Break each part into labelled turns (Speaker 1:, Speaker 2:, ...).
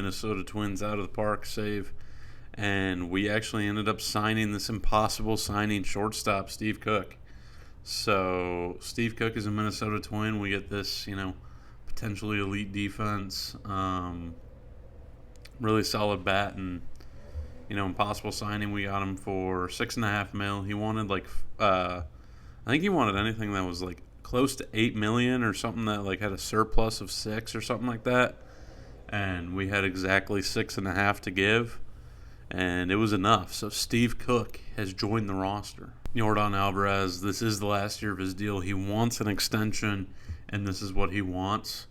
Speaker 1: Minnesota Twins out of the park save. And we actually ended up signing this impossible signing shortstop, Steve Cook. So Steve Cook is a Minnesota Twin. We get this, potentially elite defense, really solid bat, and impossible signing. We got him for $6.5 million. He wanted I think he wanted anything that was like close to $8 million or something that like had a surplus of six or something like that. And we had exactly 6.5 to give, and it was enough. So Steve Cook has joined the roster. Yordan Alvarez, this is the last year of his deal. He wants an extension, and this is what he wants.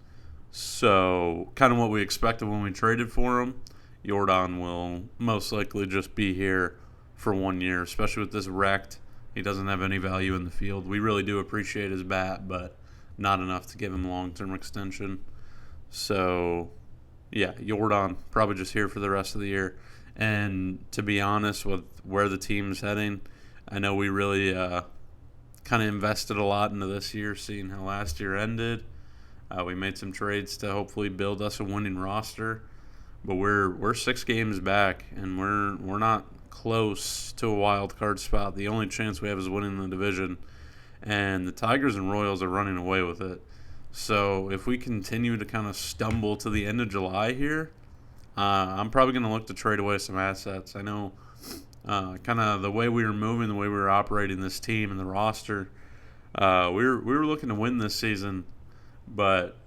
Speaker 1: So kind of what we expected when we traded for him. Yordan will most likely just be here for 1 year, especially with this wrecked. He doesn't have any value in the field. We really do appreciate his bat, but not enough to give him a long-term extension. So, yeah, Yordan probably just here for the rest of the year. And to be honest with where the team's heading, I know we really kind of invested a lot into this year, seeing how last year ended. We made some trades to hopefully build us a winning roster, but we're 6 games back, and we're not close to a wild card spot. The only chance we have is winning the division, and the Tigers and Royals are running away with it. So if we continue to kind of stumble to the end of July here, I'm probably going to look to trade away some assets. I know kind of the way we were moving, the way we were operating this team and the roster, we were looking to win this season, but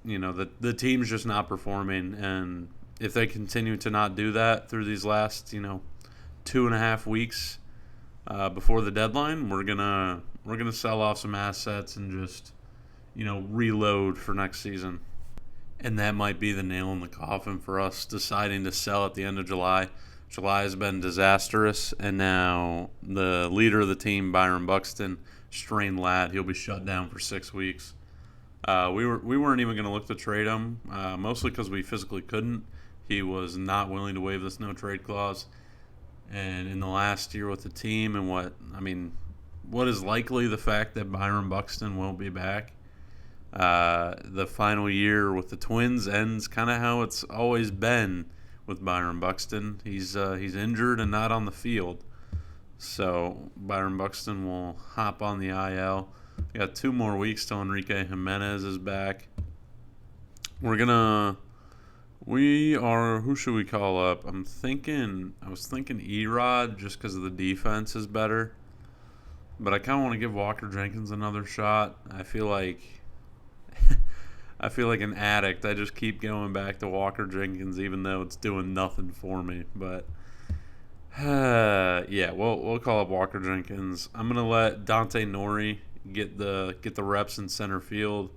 Speaker 1: the team's just not performing, and if they continue to not do that through these last 2.5 weeks before the deadline, we're gonna sell off some assets and just reload for next season. And that might be the nail in the coffin for us deciding to sell at the end of July. July has been disastrous, and now the leader of the team, Byron Buxton, strained lat. He'll be shut down for 6 weeks. We weren't even going to look to trade him, mostly because we physically couldn't. He was not willing to waive this no trade clause. And in the last year with the team, and what is likely the fact that Byron Buxton won't be back. The final year with the Twins ends kind of how it's always been with Byron Buxton. He's injured and not on the field. So Byron Buxton will hop on the IL. We got 2 more weeks till Enrique Jimenez is back. Who should we call up? I was thinking Erod just because of the defense is better. But I kind of want to give Walker Jenkins another shot. I feel like an addict. I just keep going back to Walker Jenkins even though it's doing nothing for me. But yeah, we'll call up Walker Jenkins. I'm gonna let Dante Nori get the reps in center field.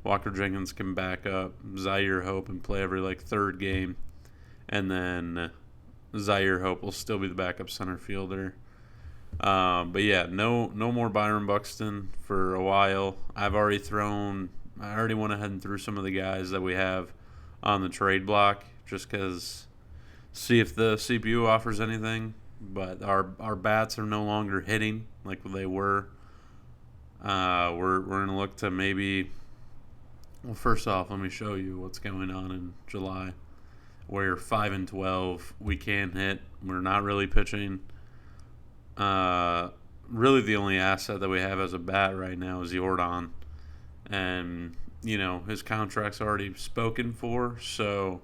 Speaker 1: Walker Jenkins can back up Zaire Hope and play every third game, and then Zaire Hope will still be the backup center fielder. But yeah, no more Byron Buxton for a while. I already went ahead and threw some of the guys that we have on the trade block just because see if the CPU offers anything. But our bats are no longer hitting like they were. We're gonna look to maybe. Well, first off, let me show you what's going on in July. We're 5-12. We can hit. We're not really pitching. Really, the only asset that we have as a bat right now is Yordan, and his contract's already spoken for. So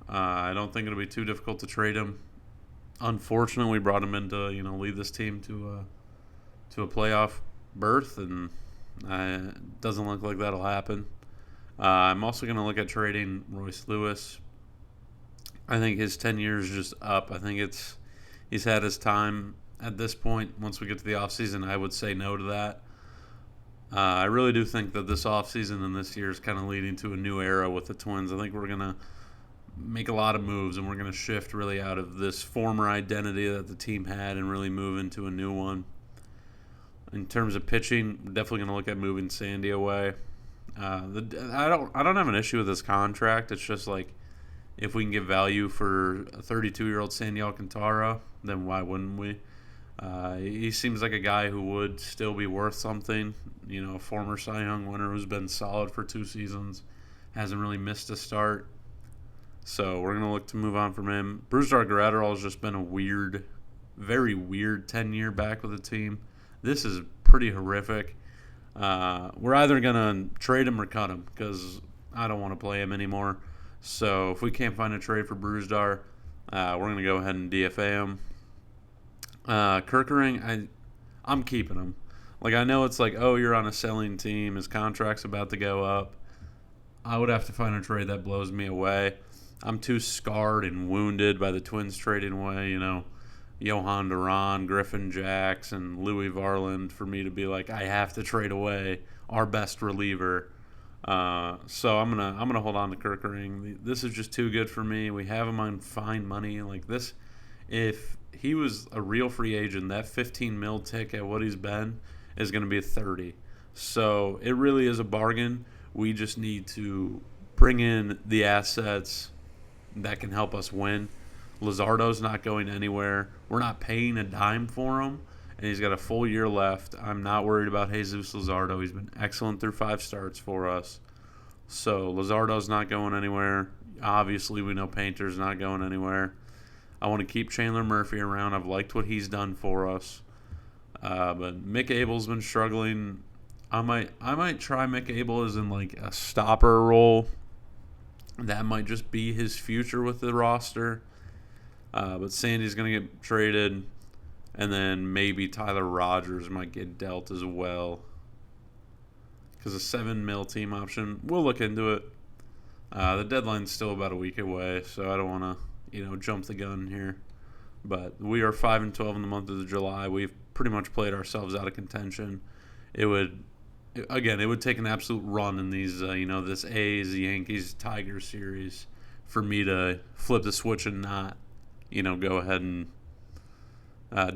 Speaker 1: I don't think it'll be too difficult to trade him. Unfortunately, we brought him in to lead this team to a playoff berth, and it doesn't look like that'll happen. I'm also going to look at trading Royce Lewis. I think his 10 years is just up. I think he's had his time at this point. Once we get to the offseason, I would say no to that. I really do think that this offseason and this year is kind of leading to a new era with the Twins. I think we're going to make a lot of moves, and we're going to shift really out of this former identity that the team had and really move into a new one. In terms of pitching, we're definitely going to look at moving Sandy away. I don't have an issue with this contract. It's just if we can get value for a 32-year-old Sandy Alcantara, then why wouldn't we? He seems like a guy who would still be worth something. A former Cy Young winner who's been solid for 2 seasons, hasn't really missed a start. So we're going to look to move on from him. Brusdar Graterol has just been a weird, very weird 10-year back with the team. This is pretty horrific. We're either going to trade him or cut him because I don't want to play him anymore. So if we can't find a trade for Brusdar, we're going to go ahead and DFA him. Kerkering, I'm keeping him. Like, I know it's like, oh, you're on a selling team. His contract's about to go up. I would have to find a trade that blows me away. I'm too scarred and wounded by the Twins trading away, Johan Duran, Griffin Jacks, and Louis Varland for me to be like, I have to trade away our best reliever. So I'm gonna hold on to Kerkering. This is just too good for me. We have him on fine money. Like this, if he was a real free agent, that 15 mil tick at what he's been is going to be a 30. So it really is a bargain. We just need to bring in the assets that can help us win. Luzardo's not going anywhere. We're not paying a dime for him, and he's got a full year left. I'm not worried about Jesus Luzardo. He's been excellent through 5 starts for us. So Luzardo's not going anywhere. Obviously, we know Painter's not going anywhere. I want to keep Chandler Murphy around. I've liked what he's done for us. But Mick Abel's been struggling. I might try Mick Abel as in like a stopper role. That might just be his future with the roster. But Sandy's going to get traded. And then maybe Tyler Rogers might get dealt as well. Because a 7 mil team option, we'll look into it. The deadline's still about a week away, so I don't want to, jump the gun here. But we are 5-12 in the month of July. We've pretty much played ourselves out of contention. It would take an absolute run in these, this A's, Yankees, Tigers series for me to flip the switch and not, go ahead and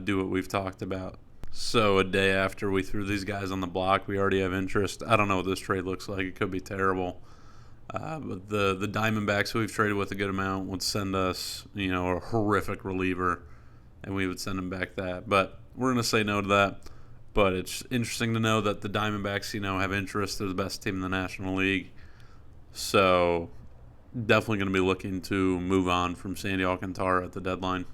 Speaker 1: do what we've talked about. So a day after we threw these guys on the block, we already have interest. I don't know what this trade looks like. It could be terrible. But the Diamondbacks, who we've traded with a good amount, would send us, a horrific reliever, and we would send them back that. But we're going to say no to that. But it's interesting to know that the Diamondbacks, have interest. They're the best team in the National League. So definitely going to be looking to move on from Sandy Alcantara at the deadline.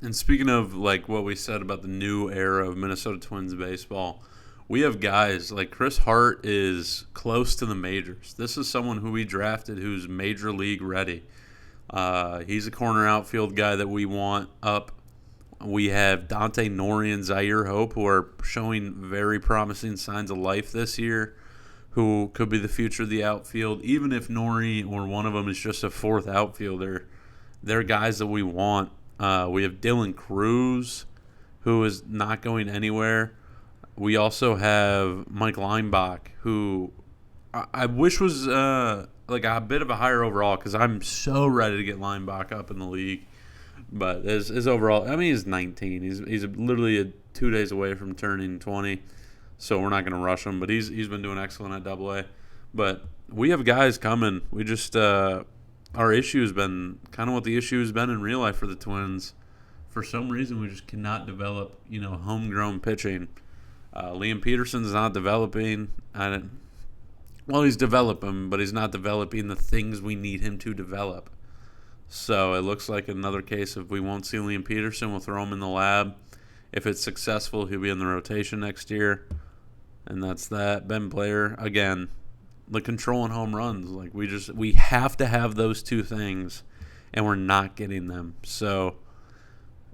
Speaker 1: And speaking of like what we said about the new era of Minnesota Twins baseball, we have guys like Chris Hart is close to the majors. This is someone who we drafted who's major league ready. He's a corner outfield guy that we want up. We have Dante Nori and Zaire Hope, who are showing very promising signs of life this year, who could be the future of the outfield. Even if Nori or one of them is just a 4th outfielder, they're guys that we want. We have Dylan Cruz, who is not going anywhere. We also have Mike Leinbach, who I wish was like a bit of a higher overall because I'm so ready to get Leinbach up in the league. But his overall, he's 19. He's literally 2 days away from turning 20, so we're not going to rush him. But he's been doing excellent at AA. But we have guys coming. We just our issue has been kind of what the issue has been in real life for the Twins. For some reason, we just cannot develop, homegrown pitching. Liam Peterson's not developing. He's developing, but he's not developing the things we need him to develop. So it looks like another case of we won't see Liam Peterson. We'll throw him in the lab. If it's successful, he'll be in the rotation next year. And that's that. Ben Blair, again, the control and home runs. Like we have to have those two things, and we're not getting them. So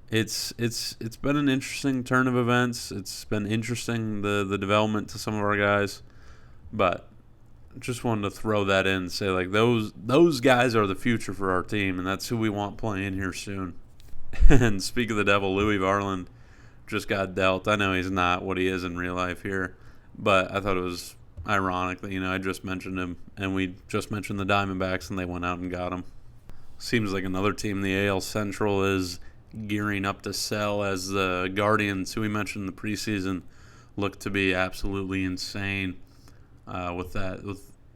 Speaker 1: it's been an interesting turn of events. It's been interesting the development to some of our guys, but just wanted to throw that in and say like those guys are the future for our team, and that's who we want playing here soon. And speak of the devil, Louis Varland just got dealt. I know he's not what he is in real life here, but I thought it was ironic that I just mentioned him, and we just mentioned the Diamondbacks, and they went out and got him. Seems like another team, the AL Central, is gearing up to sell, as the Guardians, who we mentioned in the preseason, look to be absolutely insane with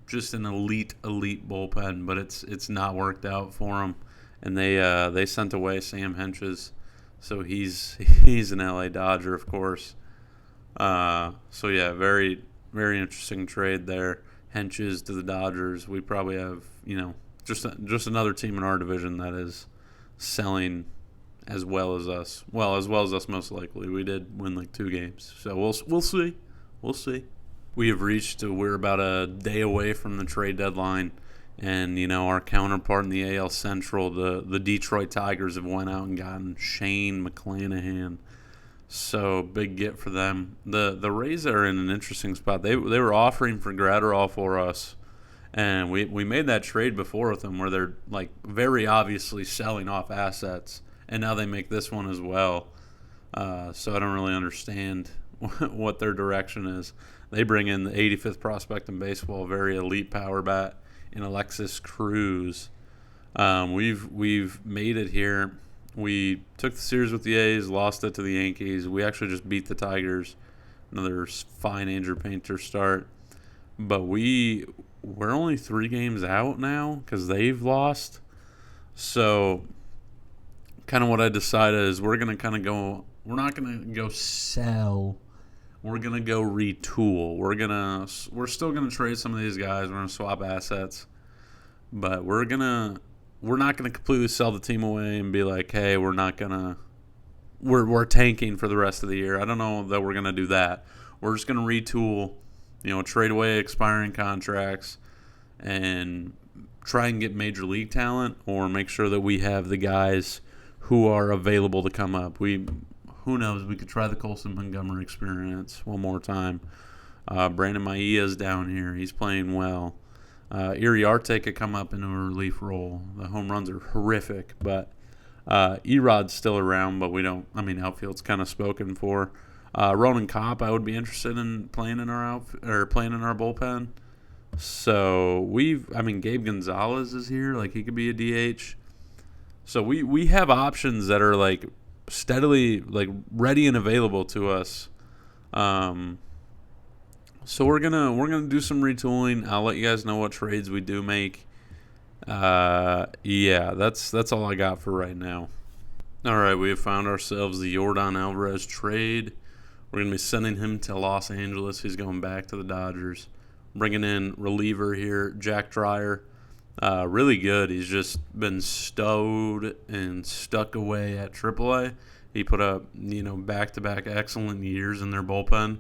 Speaker 1: just an elite bullpen, but it's not worked out for them, and they sent away Sam Henches, so he's an LA Dodger, of course. So yeah, very very interesting trade there. Henches to the Dodgers. We probably have just another team in our division that is selling as well as us. Well, as well as us, most likely. We did win like 2 games, so we'll see. We'll see. We have reached. We're about a day away from the trade deadline, and our counterpart in the AL Central, the Detroit Tigers, have went out and gotten Shane McClanahan. So big get for them. The Rays are in an interesting spot. They were offering for Gratterall for us, and we made that trade before with them where they're like very obviously selling off assets, and now they make this one as well. So I don't really understand what their direction is. They bring in the 85th prospect in baseball, very elite power bat, in Alexis Cruz. We've made it here. We took the series with the A's, lost it to the Yankees. We actually just beat the Tigers. Another fine Andrew Painter start. But we're only 3 games out now because they've lost. So kind of what I decided is we're going to kind of go – we're not going to go sell. We're going to go retool. We're still going to trade some of these guys. We're going to swap assets. But we're not going to completely sell the team away and be like, hey, we're tanking for the rest of the year. I don't know that we're going to do that. We're just going to retool, trade away expiring contracts and try and get major league talent or make sure that we have the guys who are available to come up. Who knows? We could try the Colson Montgomery experience one more time. Brandon Maia's down here. He's playing well. Iriarte could come up in a relief role. The home runs are horrific, but Erod's still around, but outfield's kind of spoken for. Ronan Kopp, I would be interested in playing in our bullpen. So Gabe Gonzalez is here, like he could be a DH. So we have options that are like steadily like ready and available to us. So we're gonna do some retooling. I'll let you guys know what trades we do make. That's all I got for right now. All right, we have found ourselves the Yordan Alvarez trade. We're gonna be sending him to Los Angeles. He's going back to the Dodgers. Bringing in reliever here, Jack Dreyer. Really good. He's just been stowed and stuck away at AAA. He put up back-to-back excellent years in their bullpen.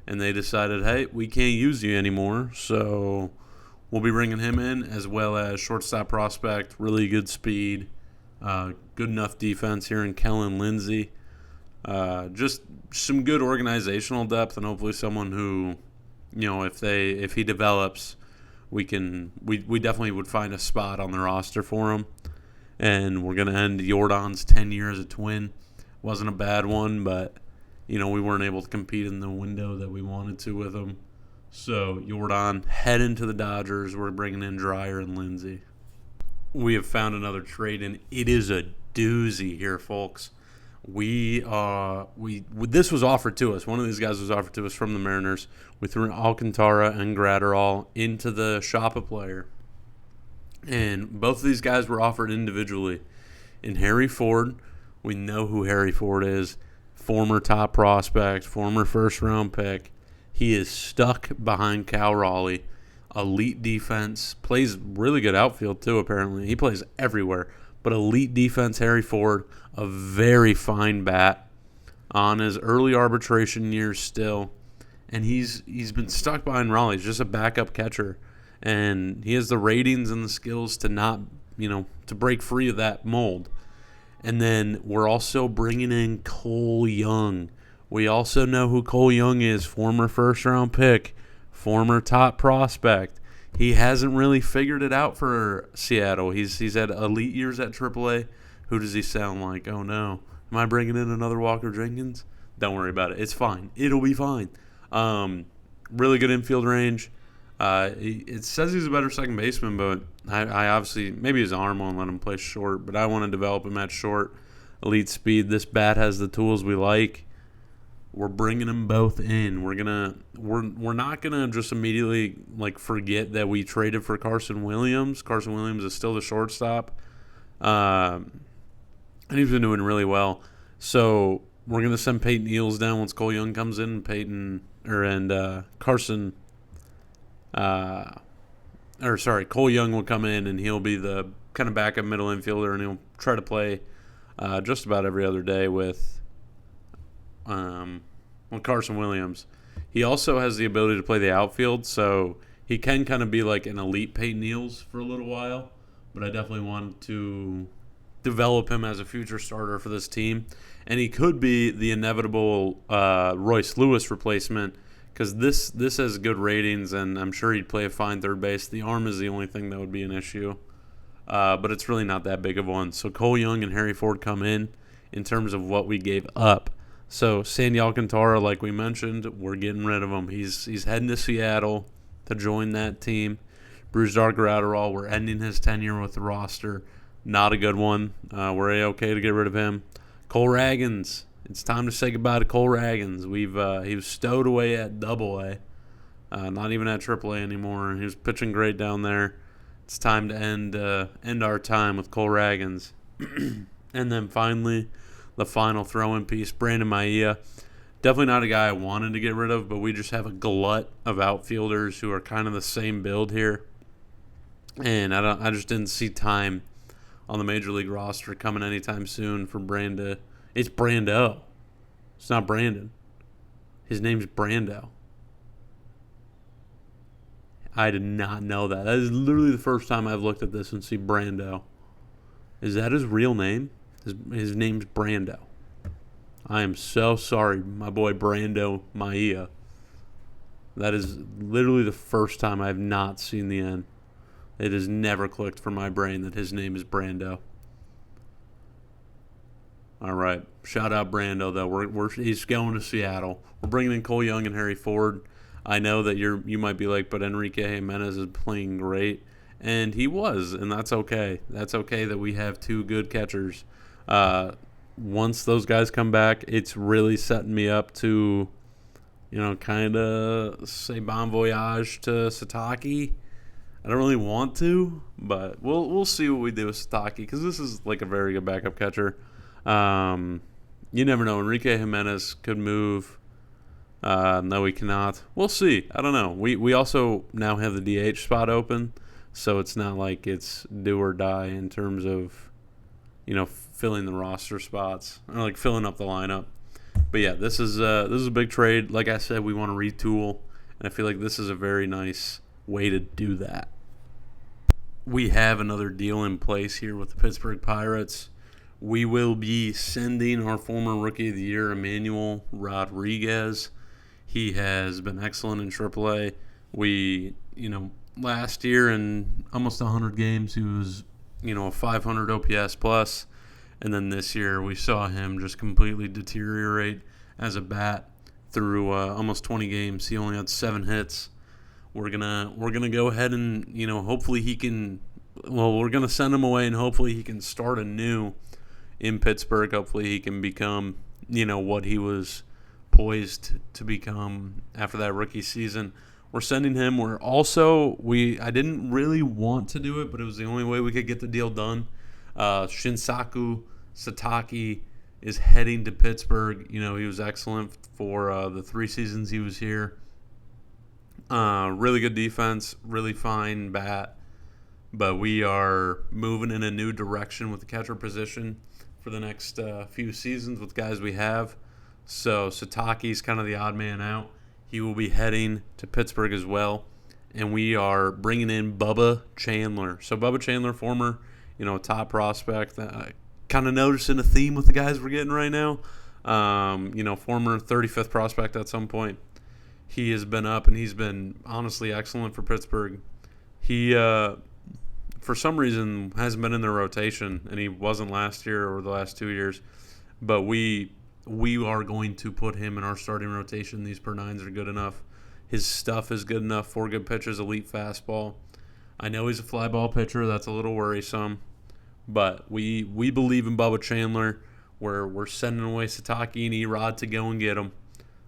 Speaker 1: And they decided, hey, we can't use you anymore, so we'll be bringing him in, as well as shortstop prospect, really good speed, good enough defense here in Kellen Lindsey. Just some good organizational depth, and hopefully someone who, if he develops, we definitely would find a spot on the roster for him. And we're gonna end Yordan's 10 years as a Twin. Wasn't a bad one, but we weren't able to compete in the window that we wanted to with him. So, Yordan, heading to the Dodgers. We're bringing in Dreyer and Lindsey. We have found another trade, and it is a doozy here, folks. This was offered to us. One of these guys was offered to us from the Mariners. We threw Alcantara and Gratterall into the shop a player. And both of these guys were offered individually. In Harry Ford, we know who Harry Ford is. Former top prospect, former first-round pick. He is stuck behind Cal Raleigh. Elite defense. Plays really good outfield, too, apparently. He plays everywhere. But elite defense, Harry Ford. A very fine bat. On his early arbitration years still. And he's been stuck behind Raleigh. He's just a backup catcher. And he has the ratings and the skills to not, to break free of that mold. And then we're also bringing in Cole Young. We also know who Cole Young is, former first-round pick, former top prospect. He hasn't really figured it out for Seattle. He's had elite years at AAA. Who does he sound like? Oh, no. Am I bringing in another Walker Jenkins? Don't worry about it. It's fine. It'll be fine. Really good infield range. It says he's a better second baseman, but I obviously, maybe his arm won't let him play short, but I want to develop him at short. Elite speed. This bat has the tools we like. We're bringing them both in. We're not gonna just immediately forget that we traded for Carson Williams. Carson Williams is still the shortstop, and he's been doing really well. So we're gonna send Peyton Eels down once Cole Young comes in. Carson. Cole Young will come in and he'll be the kind of backup middle infielder, and he'll try to play just about every other day with Carson Williams. He also has the ability to play the outfield, so he can kind of be like an elite Peyton Neals for a little while. But I definitely want to develop him as a future starter for this team, and he could be the inevitable Royce Lewis replacement because this has good ratings, and I'm sure he'd play a fine third base. The arm is the only thing that would be an issue, but it's really not that big of one. So Cole Young and Harry Ford come in terms of what we gave up. So Sandy Alcantara, like we mentioned, we're getting rid of him. He's heading to Seattle to join that team. Brusdar Graterol, we're ending his tenure with the roster. Not a good one. We're okay to get rid of him. Cole Raggins. It's time to say goodbye to Cole Raggins. He was stowed away at Double-A, not even at Triple-A anymore. He was pitching great down there. It's time to end our time with Cole Raggins. And then finally, the final throw-in piece, Brandon Maia. Definitely not a guy I wanted to get rid of, but we just have a glut of outfielders who are kind of the same build here. And I just didn't see time on the Major League roster coming anytime soon for Brando. It's Brando. It's not Brandon. His name's Brando. I did not know that. That is literally the first time I've looked at this and see Brando. Is that his real name? His name's Brando. I am so sorry, my boy Brando Maia. That is literally the first time I've not seen the N. It has never clicked for my brain that his name is Brando. All right, shout out Brando though. He's going to Seattle. We're bringing in Cole Young and Harry Ford. I know that you might be like, but Enrique Jimenez is playing great, and he was, and that's okay. That's okay that we have two good catchers. Once those guys come back, it's really setting me up to, kind of say bon voyage to Sataki. I don't really want to, but we'll see what we do with Sataki because this is like a very good backup catcher. You never know. Enrique Jimenez could move. No, he cannot. We'll see. I don't know. We also now have the DH spot open, so it's not like it's do or die in terms of, filling the roster spots or like filling up the lineup. But yeah, this is a big trade. Like I said, we want to retool, and I feel like this is a very nice way to do that. We have another deal in place here with the Pittsburgh Pirates. We will be sending our former Rookie of the Year, Emmanuel Rodriguez. He has been excellent in AAA. Last year in almost 100 games, he was, a 500 OPS plus. And then this year, we saw him just completely deteriorate as a bat through almost 20 games. He only had 7 hits. We're gonna go ahead and hopefully he can. Well, we're gonna send him away and hopefully he can start anew in Pittsburgh. Hopefully he can become what he was poised to become after that rookie season. We're sending him. I didn't really want to do it, but it was the only way we could get the deal done. Shinsaku Sataki is heading to Pittsburgh. He was excellent for the 3 seasons he was here. Really good defense, really fine bat. But we are moving in a new direction with the catcher position for the next few seasons with guys we have. So Sataki's kind of the odd man out. He will be heading to Pittsburgh as well. And we are bringing in Bubba Chandler. So Bubba Chandler, former, top prospect. Kind of noticing a theme with the guys we're getting right now. Former 35th prospect at some point. He has been up, and he's been honestly excellent for Pittsburgh. He, for some reason, hasn't been in their rotation, and he wasn't last year or the last 2 years. But we are going to put him in our starting rotation. These per nines are good enough. His stuff is good enough. 4 good pitches, elite fastball. I know he's a fly ball pitcher. That's a little worrisome. But we believe in Bubba Chandler. We're sending away Sataki and Erod to go and get him.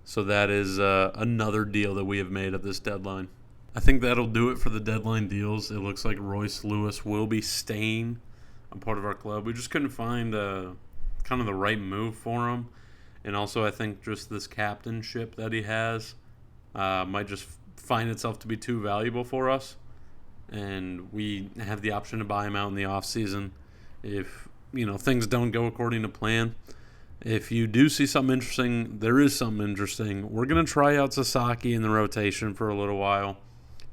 Speaker 1: So that is another deal that we have made at this deadline. I think that'll do it for the deadline deals. It looks like Royce Lewis will be staying a part of our club. We just couldn't find kind of the right move for him. And also I think just this captainship that he has might just find itself to be too valuable for us. and we have the option to buy him out in the offseason if things don't go according to plan. If you do see something interesting, there is something interesting. We're going to try out Sasaki in the rotation for a little while.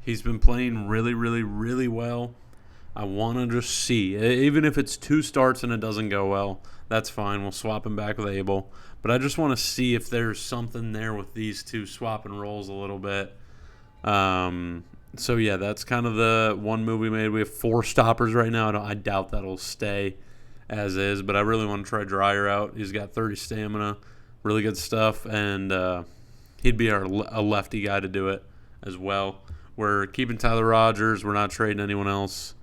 Speaker 1: He's been playing really, really, really well. I want to just see. Even if it's 2 starts and it doesn't go well, that's fine. We'll swap him back with Abel. But I just want to see if there's something there with these two swapping roles a little bit. So, yeah, that's kind of the one move we made. We have 4 stoppers right now. I doubt that'll stay as is, but I really want to try Dreyer out. He's got 30 stamina, really good stuff, and he'd be a lefty guy to do it as well. We're keeping Tyler Rogers. We're not trading anyone else.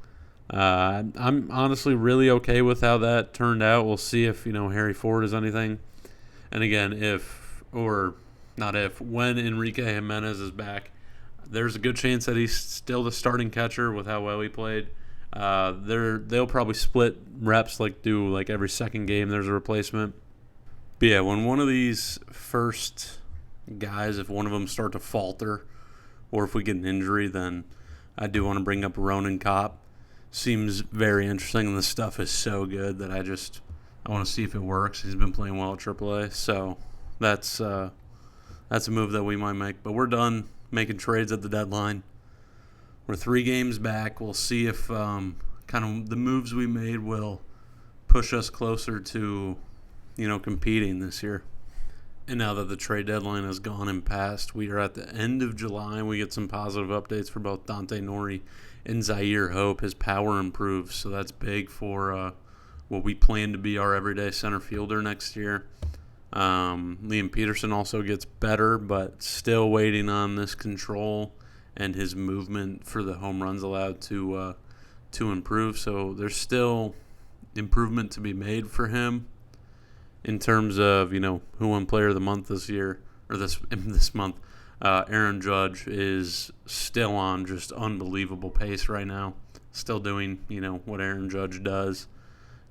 Speaker 1: I'm honestly really okay with how that turned out. We'll see if Harry Ford is anything. And again, when Enrique Jimenez is back, there's a good chance that he's still the starting catcher with how well he played. They'll probably split reps, do every second game there's a replacement. But yeah, when one of these first guys, if one of them start to falter, or if we get an injury, then I do want to bring up Ronan Kopp. Seems very interesting, and the stuff is so good that I want to see if it works. He's been playing well at AAA, so that's a move that we might make. But we're done making trades at the deadline. We're 3 games back. We'll see if kind of the moves we made will push us closer to, competing this year. And now that the trade deadline has gone and passed, we are at the end of July, and we get some positive updates for both Dante Nori and Zaire Hope. His power improves, so that's big for what we plan to be our everyday center fielder next year. Liam Peterson also gets better, but still waiting on this control and his movement for the home runs allowed to improve. So there's still improvement to be made for him in terms of who won Player of the Month this year or this month. Aaron Judge is still on just unbelievable pace right now. Still doing what Aaron Judge does.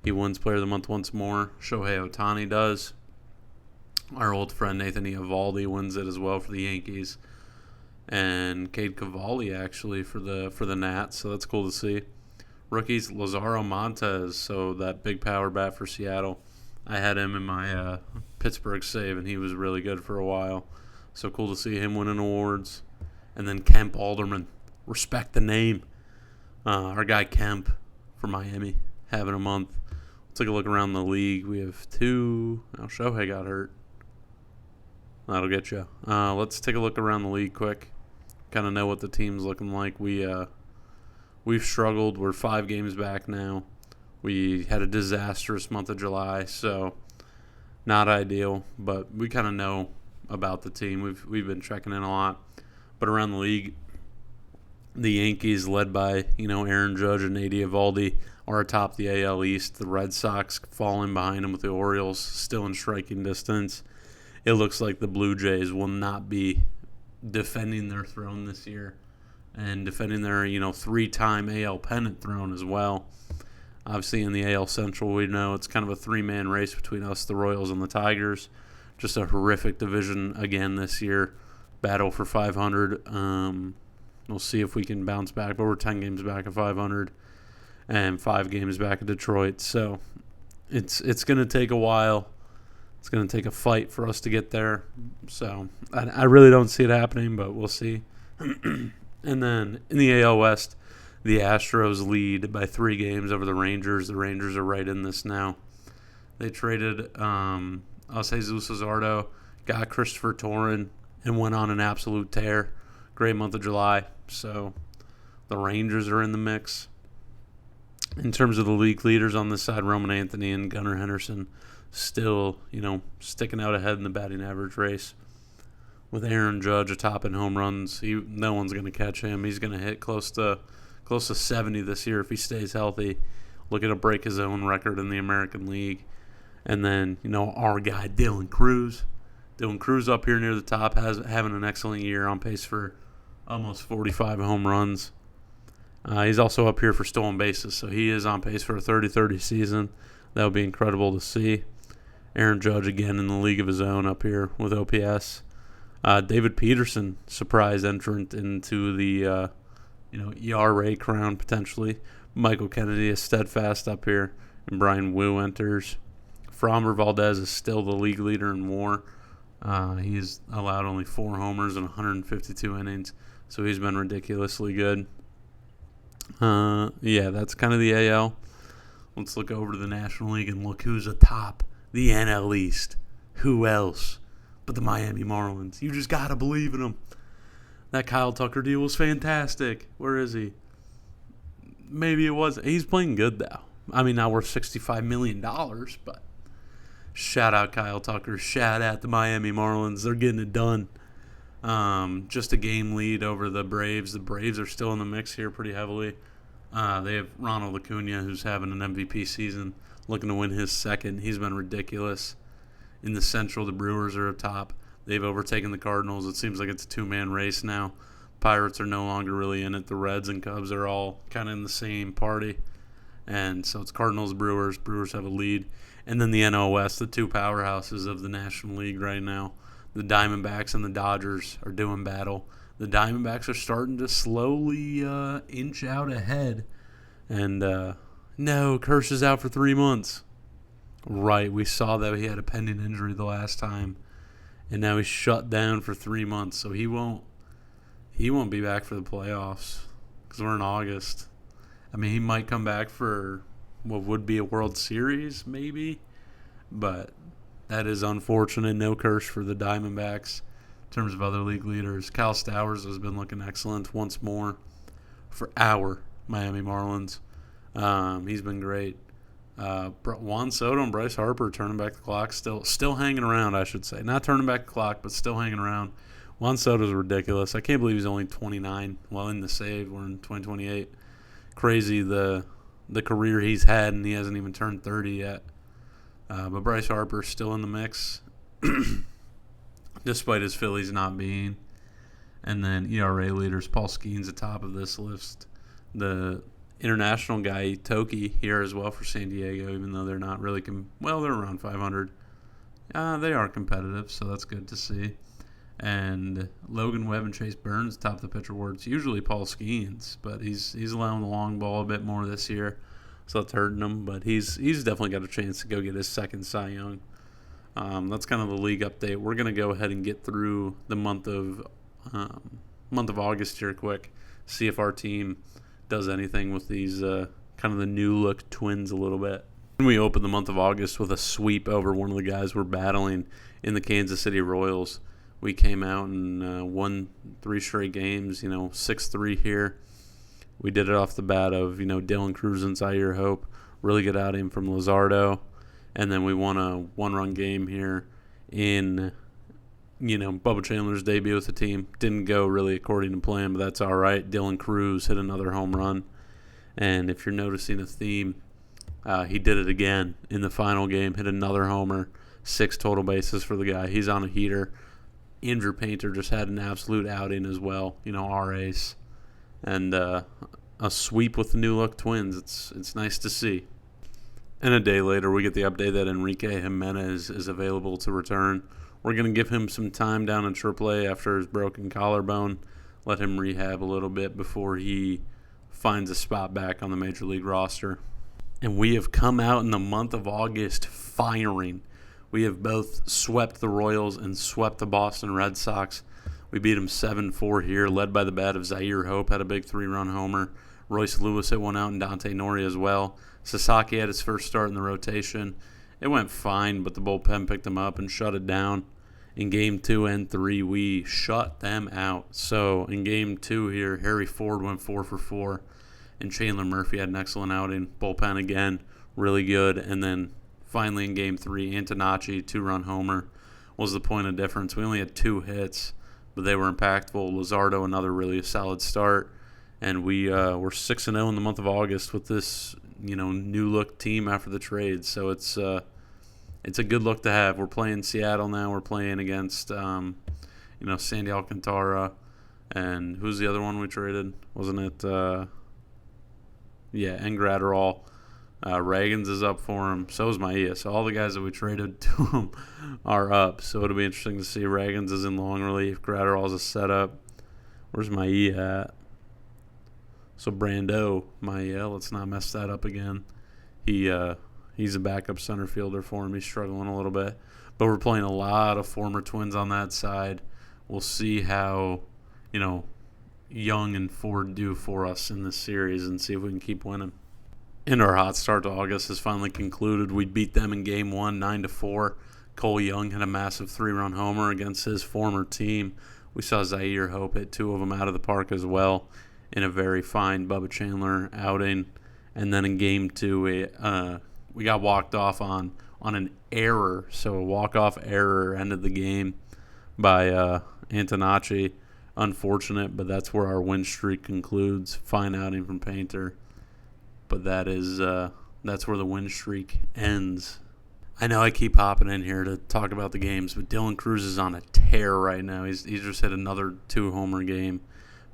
Speaker 1: He wins Player of the Month once more. Shohei Ohtani does. Our old friend Nathan Eovaldi wins it as well for the Yankees. And Cade Cavalli actually for the Nats, so that's cool to see. Rookies, Lazaro Montes, so that big power bat for Seattle. I had him in my Pittsburgh save, and he was really good for a while. So cool to see him winning awards. And then Kemp Alderman, respect the name. Our guy Kemp for Miami, having a month. Let's take a look around the league. We have 2. Oh, Shohei got hurt. That'll get you. Let's take a look around the league quick. Kind of know what the team's looking like. We've struggled. We're 5 games back now. We had a disastrous month of July, so not ideal. But we kind of know about the team. We've been checking in a lot. But around the league, the Yankees, led by Aaron Judge and Nady Eovaldi, are atop the AL East. The Red Sox falling behind them with the Orioles still in striking distance. It looks like the Blue Jays will not be defending their throne this year and defending their 3-time AL pennant throne as well. Obviously, in the AL Central, we know it's kind of a 3-man race between us, the Royals, and the Tigers. Just a horrific division again this year. Battle for 500. We'll see if we can bounce back, but we're 10 games back at 500 and 5 games back at Detroit. So it's going to take a while. It's going to take a fight for us to get there. So I really don't see it happening, but we'll see. And then in the AL West, the Astros lead by 3 games over the Rangers. The Rangers are right in this now. They traded Jesus Luzardo, got Christopher Torrin, and went on an absolute tear. Great month of July. So the Rangers are in the mix. In terms of the league leaders on this side, Roman Anthony and Gunnar Henderson still, sticking out ahead in the batting average race. With Aaron Judge atop in home runs, no one's going to catch him. He's going to hit close to 70 this year if he stays healthy. Looking to break his own record in the American League. And then, our guy Dylan Cruz. Dylan Cruz up here near the top, having an excellent year, on pace for almost 45 home runs. He's also up here for stolen bases, so he is on pace for a 30-30 season. That would be incredible to see. Aaron Judge again in the league of his own up here with OPS. David Peterson, surprise entrant into the ERA crown potentially. Michael Kennedy is steadfast up here, and Brian Wu enters. Framber Valdez is still the league leader in WAR. He's allowed only 4 homers in 152 innings, so he's been ridiculously good. That's kind of the AL. Let's look over to the National League and look who's atop the NL East. Who else but the Miami Marlins? You just got to believe in them. That Kyle Tucker deal was fantastic. Where is he? Maybe it was. He's playing good, though. I mean, not worth $65 million, but shout out Kyle Tucker. Shout out the Miami Marlins. They're getting it done. Just a game lead over the Braves. The Braves are still in the mix here pretty heavily. They have Ronald Acuna, who's having an MVP season, looking to win his second. He's been ridiculous. In the Central, the Brewers are atop. They've overtaken the Cardinals. It seems like it's a 2-man race now. Pirates are no longer really in it. The Reds and Cubs are all kind of in the same party. And so it's Cardinals, Brewers. Brewers have a lead. And then the NL West, the 2 powerhouses of the National League right now. The Diamondbacks and the Dodgers are doing battle. The Diamondbacks are starting to slowly inch out ahead. And no, Kersh is out for 3 months. Right, we saw that he had a pending injury the last time. And now he's shut down for 3 months, so he won't be back for the playoffs because we're in August. I mean, he might come back for what would be a World Series, maybe, but that is unfortunate. No Kersh for the Diamondbacks. In terms of other league leaders, Cal Stowers has been looking excellent once more for our Miami Marlins. He's been great. Juan Soto and Bryce Harper turning back the clock, still hanging around, I should say. Not turning back the clock, but still hanging around. Juan Soto's ridiculous. I can't believe he's only 29 while in the save. We're in 2028. Crazy the career he's had, and he hasn't even turned 30 yet. But Bryce Harper's still in the mix, despite his Phillies not being. And then ERA leaders, Paul Skeens atop of this list. The international guy, Toki, here as well for San Diego, even though they're not really they're around 500. They are competitive, so that's good to see. And Logan Webb and Chase Burns top the pitcher awards. Usually Paul Skeens, but he's allowing the long ball a bit more this year, so that's hurting him. But he's definitely got a chance to go get his second Cy Young. That's kind of the league update. We're gonna go ahead and get through the month of August here quick. See if our team does anything with these kind of the new look Twins a little bit. We open the month of August with a sweep over one of the guys we're battling in the Kansas City Royals. We came out and won 3 straight games, 6-3 here. We did it off the bat of, Dylan Cruz and Zaire Hope. Really good outing from Luzardo. And then we won a 1-run game here in, Bubba Chandler's debut with the team. Didn't go really according to plan, but that's all right. Dylan Cruz hit another home run. And if you're noticing a theme, he did it again in the final game. Hit another homer. 6 total bases for the guy. He's on a heater. Andrew Painter just had an absolute outing as well, our ace. And a sweep with the new look Twins. It's nice to see. And a day later, we get the update that Enrique Jimenez is available to return. We're going to give him some time down in AAA after his broken collarbone. Let him rehab a little bit before he finds a spot back on the Major League roster. And we have come out in the month of August firing. We have both swept the Royals and swept the Boston Red Sox. We beat them 7-4 here, led by the bat of Zaire Hope, had a big 3-run homer. Royce Lewis hit one out, and Dante Nori as well. Sasaki had his first start in the rotation. It went fine, but the bullpen picked him up and shut it down. In Game 2 and 3, we shut them out. So in Game 2 here, Harry Ford went 4 for 4, and Chandler Murphy had an excellent outing. Bullpen again, really good. And then finally in Game 3, Antonacci, 2-run homer, was the point of difference. We only had 2 hits, but they were impactful. Luzardo, another really solid start. And we're 6-0 in the month of August with this, new look team after the trade. So it's a good look to have. We're playing Seattle now. We're playing against, Sandy Alcantara. And who's the other one we traded? Wasn't it? And Gratterall. Reagans is up for him. So is Maia. So all the guys that we traded to him are up. So it'll be interesting to see. Reagans is in long relief. Gratterall's a setup. Where's Maia at? So Brando, let's not mess that up again. He's a backup center fielder for him. He's struggling a little bit. But we're playing a lot of former Twins on that side. We'll see how, Young and Ford do for us in this series and see if we can keep winning. And our hot start to August has finally concluded. We beat them in Game 1, 9-4. Cole Young had a massive 3-run homer against his former team. We saw Zaire Hope hit 2 of them out of the park as well in a very fine Bubba Chandler outing. And then in Game 2, we got walked off on an error. So a walk-off error ended the game by Antonacci. Unfortunate, but that's where our win streak concludes. Fine outing from Painter. But that's where the win streak ends. I know I keep hopping in here to talk about the games, but Dylan Cruz is on a tear right now. He's just hit another 2-homer game.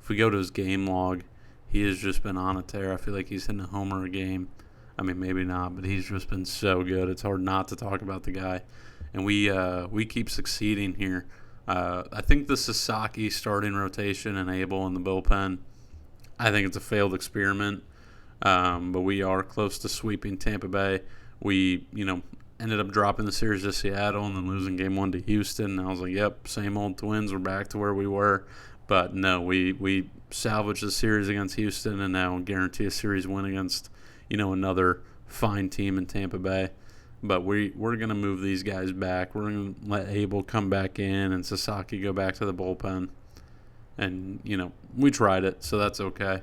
Speaker 1: If we go to his game log, he has just been on a tear. I feel like he's hitting a homer a game. I mean, maybe not, but he's just been so good. It's hard not to talk about the guy. And we keep succeeding here. I think the Sasaki starting rotation and Abel in the bullpen, I think it's a failed experiment. But we are close to sweeping Tampa Bay. We, ended up dropping the series to Seattle and then losing Game 1 to Houston. And I was like, yep, same old Twins. We're back to where we were. But no, we salvaged the series against Houston and now guarantee a series win against, another fine team in Tampa Bay. But we're going to move these guys back. We're going to let Abel come back in and Sasaki go back to the bullpen. And, we tried it, so that's okay.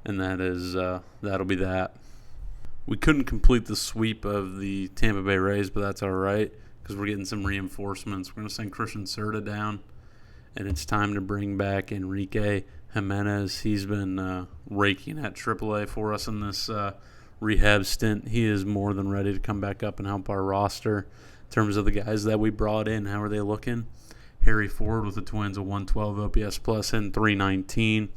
Speaker 1: And that'll be that. We couldn't complete the sweep of the Tampa Bay Rays, but that's all right because we're getting some reinforcements. We're going to send Christian Serta down, and it's time to bring back Enrique Jimenez. He's been raking at AAA for us in this rehab stint. He is more than ready to come back up and help our roster. In terms of the guys that we brought in, how are they looking? Harry Ford with the Twins, a 112 OPS plus and 319,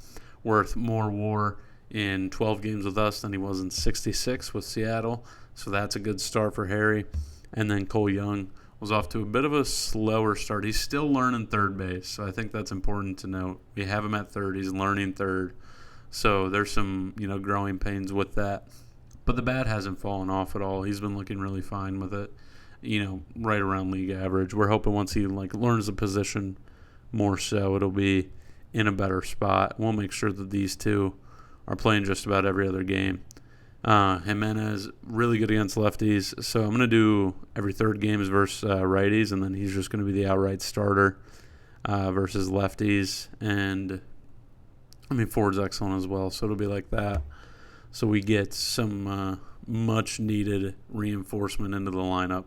Speaker 1: worth more WAR in 12 games with us than he was in 66 with Seattle. So that's a good start for Harry. And then Cole Young was off to a bit of a slower start. He's still learning third base, so I think that's important to note. We have him at third. He's learning third. So there's some, growing pains with that. But the bat hasn't fallen off at all. He's been looking really fine with it, right around league average. We're hoping once he learns the position more so, it'll be in a better spot. We'll make sure that these two are playing just about every other game. Jimenez, really good against lefties. So I'm going to do every third game is versus righties, and then he's just going to be the outright starter versus lefties. And, Ford's excellent as well, so it'll be like that. So we get some much-needed reinforcement into the lineup.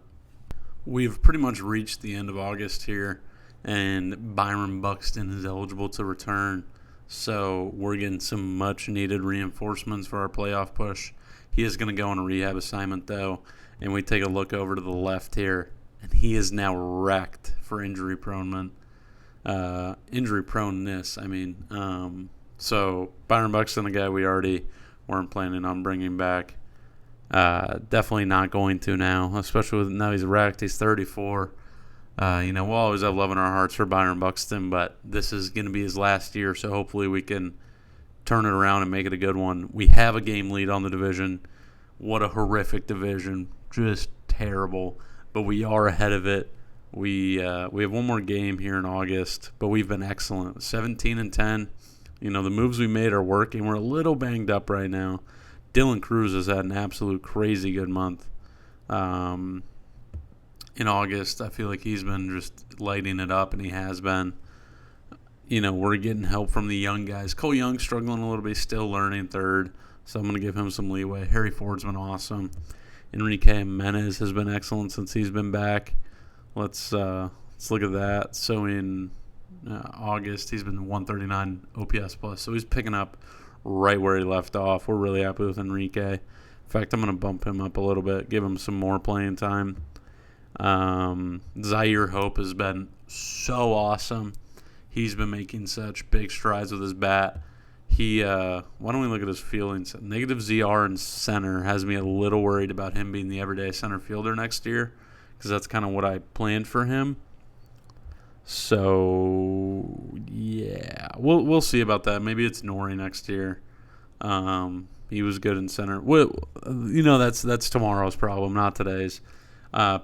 Speaker 1: We've pretty much reached the end of August here, and Byron Buxton is eligible to return. So we're getting some much-needed reinforcements for our playoff push. He is going to go on a rehab assignment, though, and we take a look over to the left here, and he is now wrecked for injury proneness. So Byron Buxton, a guy we already weren't planning on bringing back. Definitely not going to now, especially with now he's wrecked. He's 34. We'll always have love in our hearts for Byron Buxton, but this is going to be his last year, so hopefully we can turn it around and make it a good one. We have a game lead on the division. What a horrific division. Just terrible. But we are ahead of it. We have one more game here in August, but we've been excellent. 17-10. The moves we made are working. We're a little banged up right now. Dylan Cruz has had an absolute crazy good month. In August, I feel like he's been just lighting it up, and he has been. We're getting help from the young guys. Cole Young struggling a little bit, still learning third, so I'm going to give him some leeway. Harry Ford's been awesome. Enrique Jimenez has been excellent since he's been back. Let's look at that. So in August, he's been 139 OPS plus, so he's picking up right where he left off. We're really happy with Enrique. In fact, I'm going to bump him up a little bit, give him some more playing time. Zaire Hope has been so awesome. He's been making such big strides with his bat. Why don't we look at his feelings? Negative ZR in center has me a little worried about him being the everyday center fielder next year, because that's kind of what I planned for him. So yeah, we'll see about that. Maybe it's Nori next year. He was good in center. That's tomorrow's problem, not today's.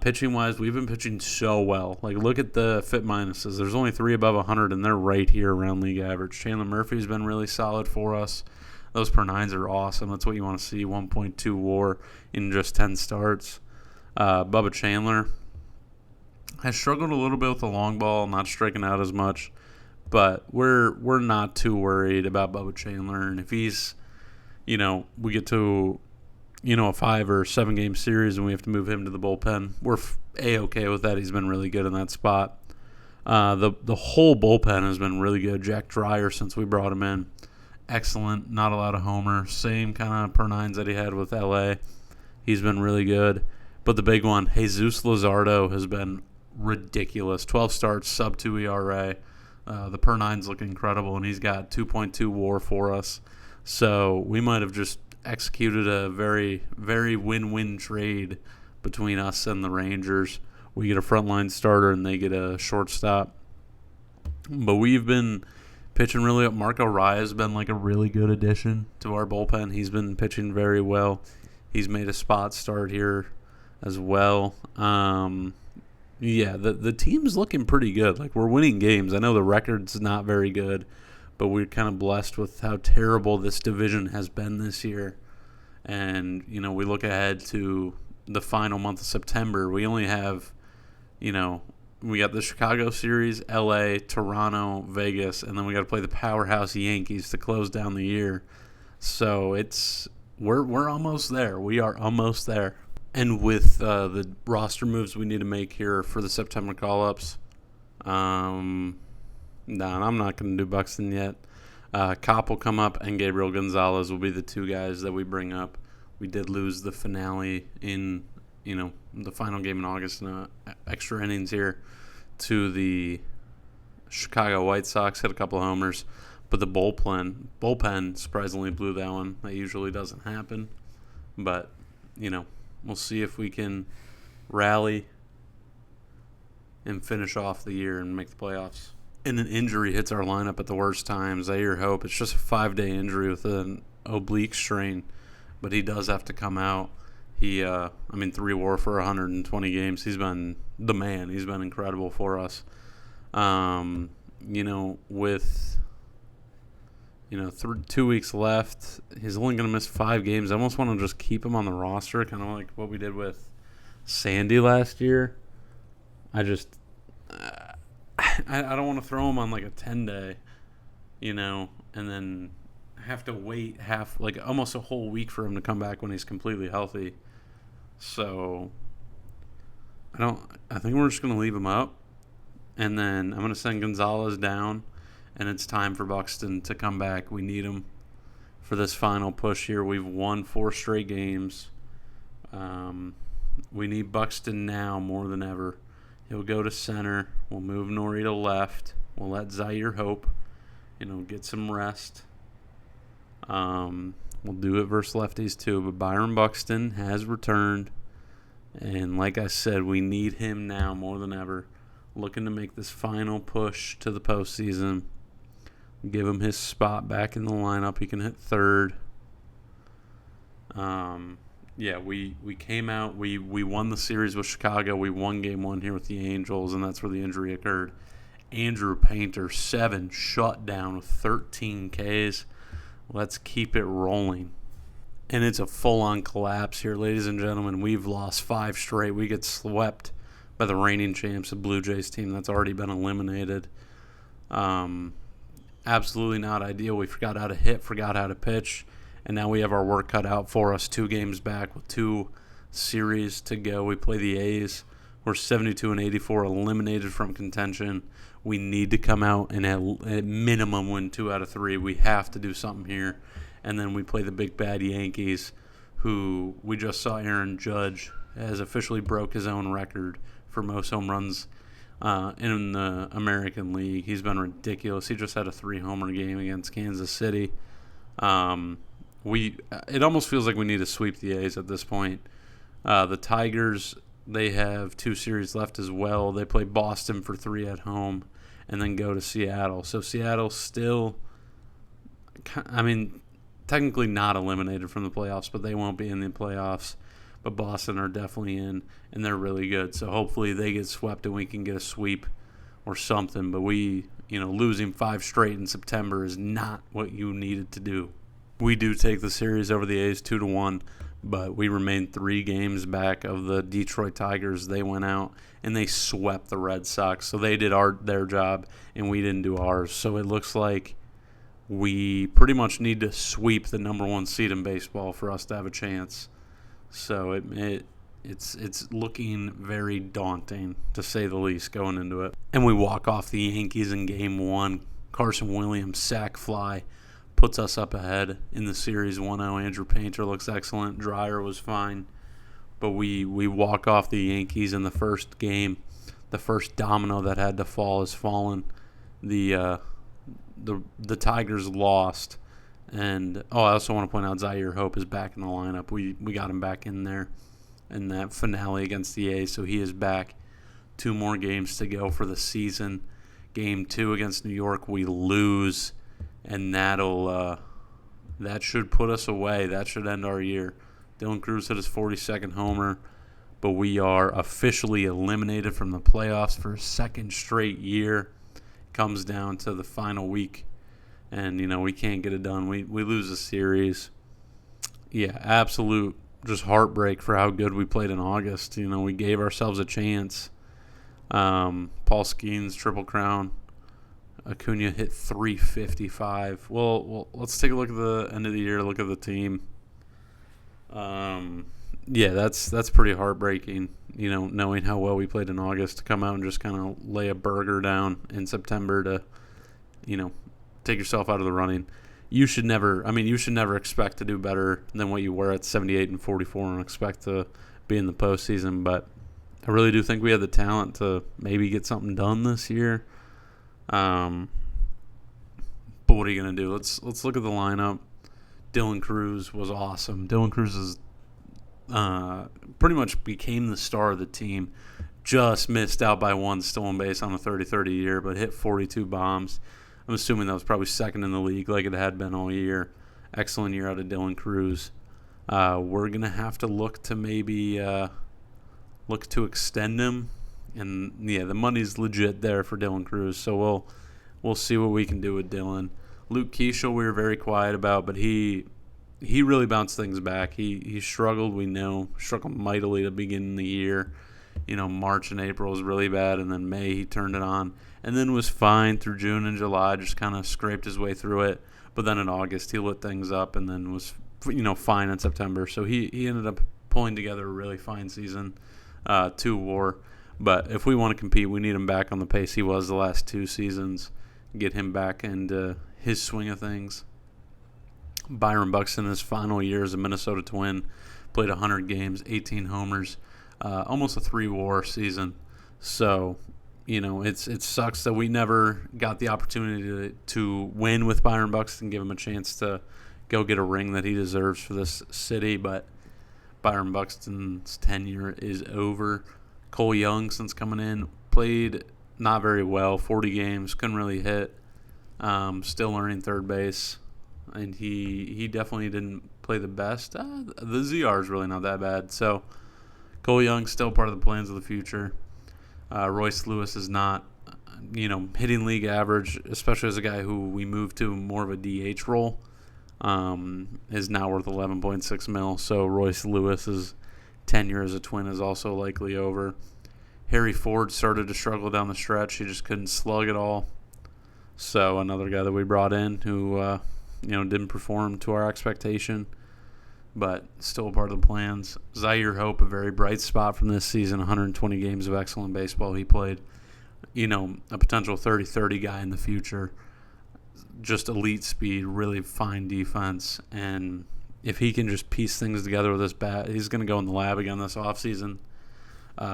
Speaker 1: Pitching wise, we've been pitching so well. Like, look at the FIP minuses. There's only 3 above 100, and they're right here around league average. Chandler Murphy's been really solid for us. Those per nines are awesome. That's what you want to see. 1.2 WAR in just 10 starts. Bubba Chandler has struggled a little bit with the long ball, not striking out as much, but we're not too worried about Bubba Chandler. And if he's, we get to, a 5 or 7 game series and we have to move him to the bullpen, we're A-okay with that. He's been really good in that spot. The whole bullpen has been really good. Jack Dreyer, since we brought him in, excellent. Not a lot of homer. Same kind of per nines that he had with LA. He's been really good. But the big one, Jesus Luzardo, has been ridiculous. 12 starts, sub 2 ERA. The per nines look incredible, and he's got 2.2 WAR for us. So we might have just executed a very, very win-win trade between us and the Rangers. We get a frontline starter, and they get a shortstop. But we've been pitching really up. Marco Raya has been like a really good addition to our bullpen. He's been pitching very well. He's made a spot start here as well. The team's looking pretty good. Like, we're winning games. I know the record's not very good, but we're kind of blessed with how terrible this division has been this year. And, we look ahead to the final month of September. We only have, we got the Chicago series, LA, Toronto, Vegas, and then we got to play the powerhouse Yankees to close down the year. So we're almost there. We are almost there. And with the roster moves we need to make here for the September call-ups, I'm not going to do Buxton yet. Kopp will come up, and Gabriel Gonzalez will be the 2 guys that we bring up. We did lose the finale in, the final game in August in extra innings here to the Chicago White Sox. Hit a couple of homers, but the bullpen surprisingly blew that one. That usually doesn't happen, but we'll see if we can rally and finish off the year and make the playoffs. And an injury hits our lineup at the worst time. Zaire Hope, it's just a 5-day injury with an oblique strain, but he does have to come out. He, 3 WAR for 120 games. He's been the man. He's been incredible for us. With 2 weeks left, he's only going to miss 5 games. I almost want to just keep him on the roster, kind of like what we did with Sandy last year. I don't want to throw him on like a 10-day, and then have to wait almost a whole week for him to come back when he's completely healthy. So I think we're just going to leave him up, and then I'm going to send Gonzalez down, and it's time for Buxton to come back. We need him for this final push here. We've won 4 straight games. We need Buxton now more than ever. He'll go to center. We'll move Nori to left. We'll let Zaire Hope, get some rest. We'll do it versus lefties too. But Byron Buxton has returned. And like I said, we need him now more than ever. Looking to make this final push to the postseason. Give him his spot back in the lineup. He can hit third. We came out. We won the series with Chicago. We won game 1 here with the Angels, and that's where the injury occurred. Andrew Painter, 7 shutdown with 13 Ks. Let's keep it rolling. And it's a full-on collapse here, ladies and gentlemen. We've lost 5 straight. We get swept by the reigning champs, the Blue Jays team that's already been eliminated. Absolutely not ideal. We forgot how to hit, forgot how to pitch, and now we have our work cut out for us. 2 games back with 2 series to go. We play the A's. We're 72-84, eliminated from contention. We need to come out and at minimum win 2 out of 3. We have to do something here. And then we play the big bad Yankees, who we just saw Aaron Judge has officially broke his own record for most home runs in the American League. He's been ridiculous. He just had a 3-homer game against Kansas City. It almost feels like we need to sweep the A's at this point. The Tigers, they have 2 series left as well. They play Boston for 3 at home and then go to Seattle. So Seattle still, technically not eliminated from the playoffs, but they won't be in the playoffs. But Boston are definitely in, and they're really good. So hopefully they get swept and we can get a sweep or something. But losing 5 straight in September is not what you needed to do. We do take the series over the A's 2-1, but we remain 3 games back of the Detroit Tigers. They went out and they swept the Red Sox. So they did their job, and we didn't do ours. So it looks like we pretty much need to sweep the number 1 seed in baseball for us to have a chance. So it's looking very daunting, to say the least, going into it. And we walk off the Yankees in Game 1. Carson Williams sac fly puts us up ahead in the series 1-0. Andrew Painter looks excellent. Dreyer was fine. But we walk off the Yankees in the first game. The first domino that had to fall has fallen. The Tigers lost. And I also want to point out Zaire Hope is back in the lineup. We got him back in there in that finale against the A's, so he is back. 2 more games to go for the season. Game 2 against New York, we lose, and that should put us away. That should end our year. Dylan Cruz hit his 42nd homer, but we are officially eliminated from the playoffs for a second straight year. Comes down to the final week. And, we can't get it done. We lose the series. Yeah, absolute just heartbreak for how good we played in August. We gave ourselves a chance. Paul Skeens, Triple Crown. Acuna hit 355. Well, let's take a look at the end of the year, look at the team. Yeah, that's pretty heartbreaking, knowing how well we played in August, to come out and just kind of lay a burger down in September to, take yourself out of the running. You should never expect to do better than what you were at 78-44 and expect to be in the postseason. But I really do think we have the talent to maybe get something done this year. But what are you gonna do? Let's look at the lineup. Dylan Cruz was awesome. Dylan Cruz is pretty much became the star of the team. Just missed out by 1 stolen base on a 30-30 year, but hit 42 bombs. I'm assuming that was probably second in the league like it had been all year. Excellent year out of Dylan Cruz. We're going to have to look to maybe look to extend him. And, yeah, the money's legit there for Dylan Cruz. So we'll see what we can do with Dylan. Luke Keeschel we were very quiet about, but he really bounced things back. He struggled, we know. Struggled mightily at the beginning of the year. March and April was really bad, and then May he turned it on. And then was fine through June and July, just kind of scraped his way through it. But then in August, he lit things up and then was, fine in September. So he ended up pulling together a really fine season, 2 WAR. But if we want to compete, we need him back on the pace he was the last 2 seasons. Get him back into his swing of things. Byron Buxton, his final year as a Minnesota Twin, played 100 games, 18 homers, almost a 3 WAR season. So, it sucks that we never got the opportunity to win with Byron Buxton, give him a chance to go get a ring that he deserves for this city. But Byron Buxton's tenure is over. Cole Young, since coming in, played not very well, 40 games, couldn't really hit, still learning third base. And he definitely didn't play the best. The ZR is really not that bad. So Cole Young's still part of the plans of the future. Royce Lewis is not, hitting league average, especially as a guy who we moved to more of a DH role, is now worth $11.6 million. So Royce Lewis's tenure as a Twin is also likely over. Harry Ford started to struggle down the stretch. He just couldn't slug it all. So another guy that we brought in who, didn't perform to our expectation, but still a part of the plans. Zaire Hope, a very bright spot from this season, 120 games of excellent baseball he played. A potential 30-30 guy in the future. Just elite speed, really fine defense. And if he can just piece things together with this bat, he's going to go in the lab again this offseason.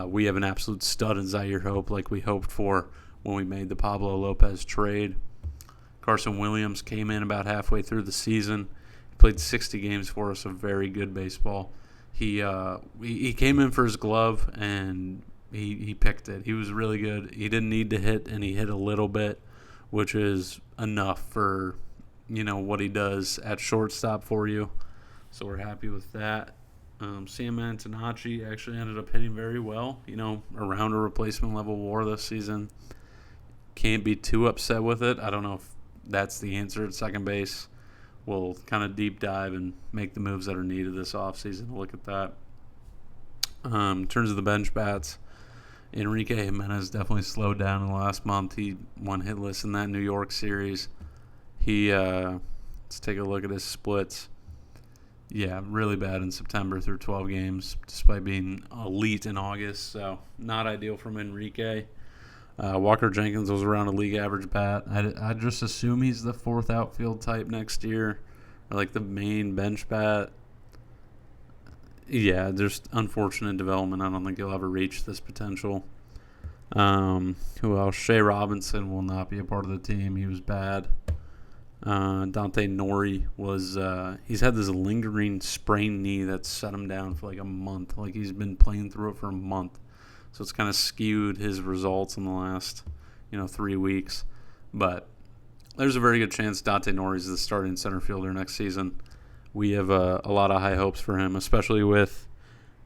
Speaker 1: We have an absolute stud in Zaire Hope like we hoped for when we made the Pablo Lopez trade. Carson Williams came in about halfway through the season. He played 60 games for us of very good baseball. He came in for his glove, and he picked it. He was really good. He didn't need to hit, and he hit a little bit, which is enough for, what he does at shortstop for you. So we're happy with that. Sam Antonacci actually ended up hitting very well, around a replacement level WAR this season. Can't be too upset with it. I don't know if that's the answer at second base. We'll kind of deep dive and make the moves that are needed this offseason to look at that. In terms of the bench bats, Enrique Jimenez definitely slowed down in the last month. He won hitless in that New York series. Let's take a look at his splits. Yeah, really bad in September through 12 games, despite being elite in August. So not ideal from Enrique. Walker Jenkins was around a league average bat. I just assume he's the fourth outfield type next year, or like the main bench bat. Yeah, just unfortunate development. I don't think he'll ever reach this potential. Who else? Shea Robinson will not be a part of the team. He was bad. Dante Nori was he's had this lingering sprained knee that's set him down for like a month. Like he's been playing through it for a month. So it's kind of skewed his results in the last, 3 weeks. But there's a very good chance Dante Nori is the starting center fielder next season. We have a lot of high hopes for him, especially with,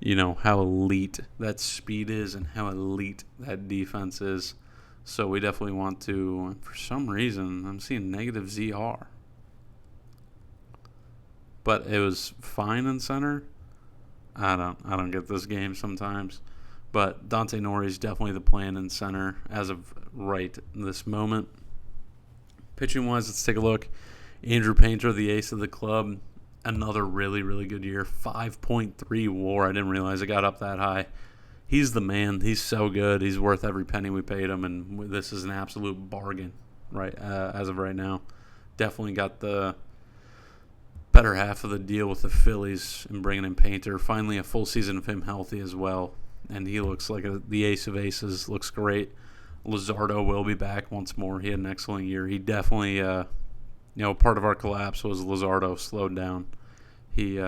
Speaker 1: how elite that speed is and how elite that defense is. So we definitely want to, for some reason, I'm seeing negative ZR. But it was fine in center. I don't get this game sometimes. But Dante Nori is definitely the plan in center as of right this moment. Pitching-wise, let's take a look. Andrew Painter, the ace of the club, another really, really good year. 5.3 WAR. I didn't realize it got up that high. He's the man. He's so good. He's worth every penny we paid him, and this is an absolute bargain, right? As of right now, definitely got the better half of the deal with the Phillies in bringing in Painter. Finally, a full season of him healthy as well, and he looks like the ace of aces. Looks great. Luzardo will be back once more. He had an excellent year. He definitely, part of our collapse was Luzardo slowed down. He,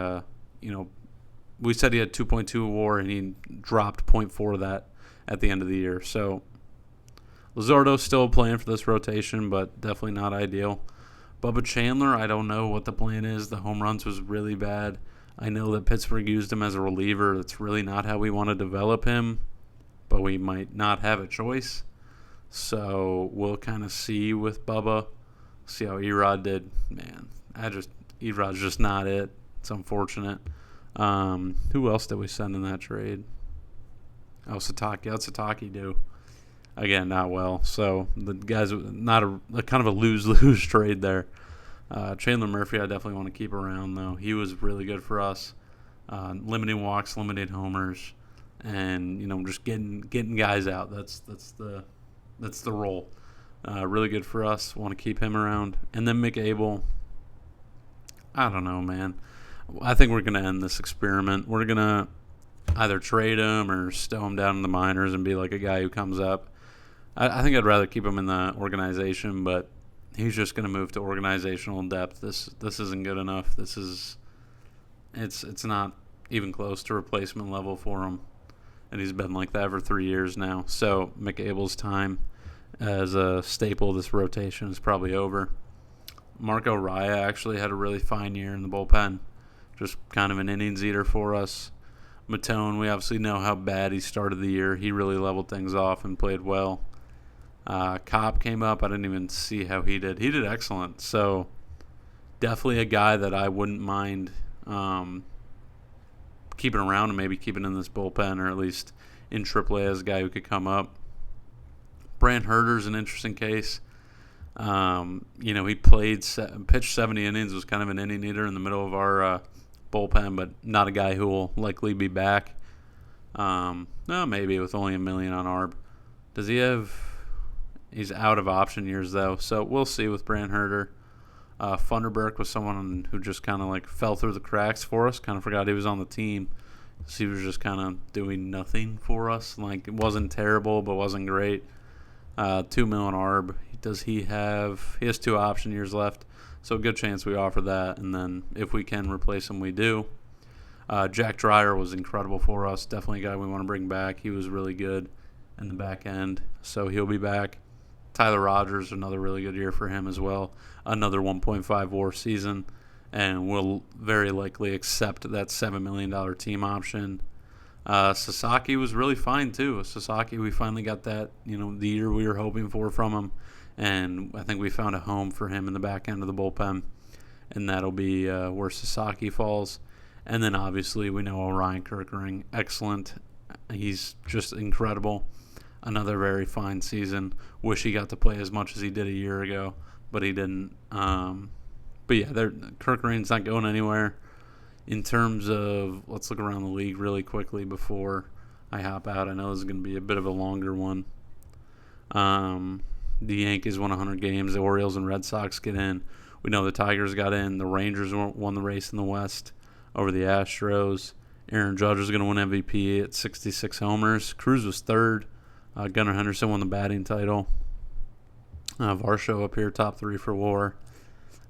Speaker 1: we said he had 2.2 WAR, and he dropped 0.4 of that at the end of the year. So Luzardo's still playing for this rotation, but definitely not ideal. Bubba Chandler, I don't know what the plan is. The home runs was really bad. I know that Pittsburgh used him as a reliever. That's really not how we want to develop him, but we might not have a choice. So we'll kind of see with Bubba, see how Erod did. Man, Erod's just not it. It's unfortunate. Who else did we send in that trade? Oh, Sataki. How'd Sataki do? Again, not well. So the guys, not a kind of a lose-lose trade there. Chandler Murphy, I definitely want to keep around though. He was really good for us. Limiting walks, limited homers, and just getting guys out. That's the role. Really good for us. Want to keep him around. And then Mick Abel. I don't know, man. I think we're going to end this experiment. We're going to either trade him or stow him down in the minors and be like a guy who comes up. I think I'd rather keep him in the organization, but he's just going to move to organizational depth. This isn't good enough. It's not even close to replacement level for him, and he's been like that for 3 years now. So McAble's time as a staple of this rotation is probably over. Marco Raya actually had a really fine year in the bullpen. Just kind of an innings eater for us. Matone, we obviously know how bad he started the year. He really leveled things off and played well. Cobb came up. I didn't even see how he did. He did excellent. So definitely a guy that I wouldn't mind keeping around and maybe keeping in this bullpen, or at least in AAA as a guy who could come up. Brant Herter's an interesting case. He pitched 70 innings, was kind of an inning eater in the middle of our bullpen, but not a guy who will likely be back. Maybe with only $1 million on ARB. Does he have? He's out of option years though, so we'll see with Brant Herter. Funderburk was someone who just kind of like fell through the cracks for us. Kind of forgot he was on the team. So he was just kind of doing nothing for us. Like, it wasn't terrible, but wasn't great. $2 million ARB. He has 2 option years left, so a good chance we offer that, and then if we can replace him, we do. Jack Dreyer was incredible for us. Definitely a guy we want to bring back. He was really good in the back end, so he'll be back. Tyler Rogers, another really good year for him as well. Another 1.5 WAR season, and will very likely accept that $7 million team option. Sasaki was really fine too. Sasaki, we finally got that, the year we were hoping for from him, and I think we found a home for him in the back end of the bullpen, and that'll be where Sasaki falls. And then obviously we know Orion Kirkering, excellent. He's just incredible. Another very fine season. Wish he got to play as much as he did a year ago, but he didn't. But yeah, Kirkering's not going anywhere. In terms of, let's look around the league really quickly before I hop out. I know this is going to be a bit of a longer one. The Yankees won 100 games. The Orioles and Red Sox get in. We know the Tigers got in. The Rangers won the race in the West over the Astros. Aaron Judge is going to win MVP at 66 homers. Cruz was third. Gunnar Henderson won the batting title. Varsho up here, top 3 for WAR.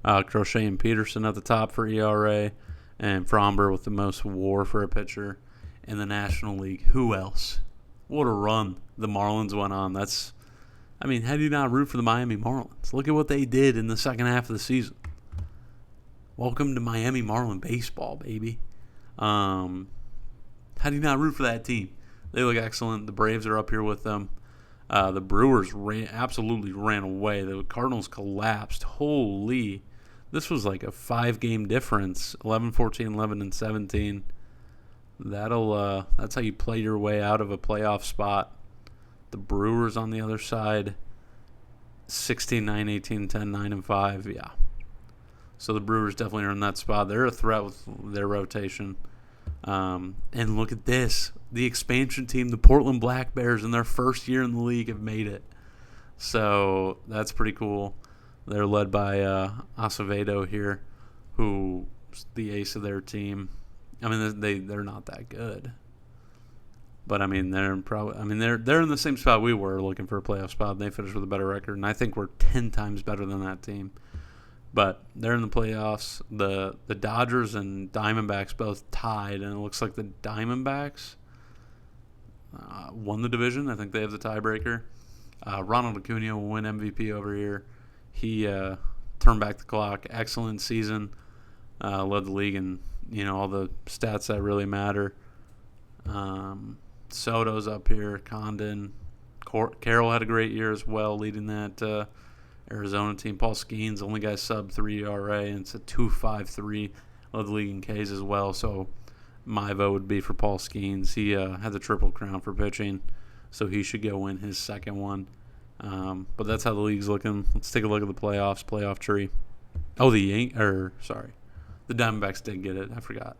Speaker 1: Crochet and Peterson at the top for ERA. And Fromber with the most WAR for a pitcher in the National League. Who else? What a run the Marlins went on. How do you not root for the Miami Marlins? Look at what they did in the second half of the season. Welcome to Miami Marlin baseball, baby. How do you not root for that team? They look excellent. The Braves are up here with them. The Brewers absolutely ran away. The Cardinals collapsed. Holy. This was like a 5-game difference, 11, 14, 11, and 17. That's how you play your way out of a playoff spot. The Brewers on the other side, 16, 9, 18, 10, 9, and 5. Yeah. So the Brewers definitely are in that spot. They're a threat with their rotation. And look at this. The expansion team, the Portland Black Bears, in their first year in the league have made it. So that's pretty cool. They're led by Acevedo here, who's the ace of their team. They're not that good, but they're in the same spot we were, looking for a playoff spot. And they finished with a better record, and I think we're 10 times better than that team. But they're in the playoffs. The Dodgers and Diamondbacks both tied, and it looks like the Diamondbacks won the division. I think they have the tiebreaker. Ronald Acuna will win MVP over here. He turned back the clock. Excellent season. Led the league in all the stats that really matter. Soto's up here. Condon. Carroll had a great year as well, leading that Arizona team. Paul Skeens, only guy sub 3 ERA, and it's a 2.53. Led the league in Ks as well. So my vote would be for Paul Skeens. He had the Triple Crown for pitching, so he should go win his second one. But that's how the league's looking. Let's take a look at the playoff tree. Oh, the Diamondbacks did get it. I forgot.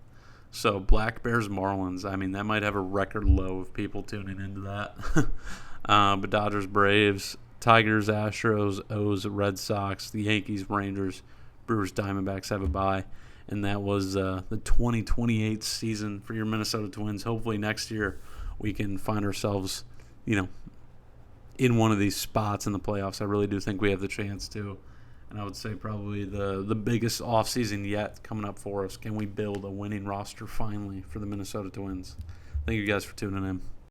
Speaker 1: So Black Bears Marlins. That might have a record low of people tuning into that. But Dodgers, Braves, Tigers, Astros, O's, Red Sox, the Yankees, Rangers, Brewers, Diamondbacks have a bye. And that was the 2028 season for your Minnesota Twins. Hopefully next year we can find ourselves, in one of these spots in the playoffs. I really do think we have the chance to. And I would say probably the biggest offseason yet coming up for us. Can we build a winning roster finally for the Minnesota Twins? Thank you guys for tuning in.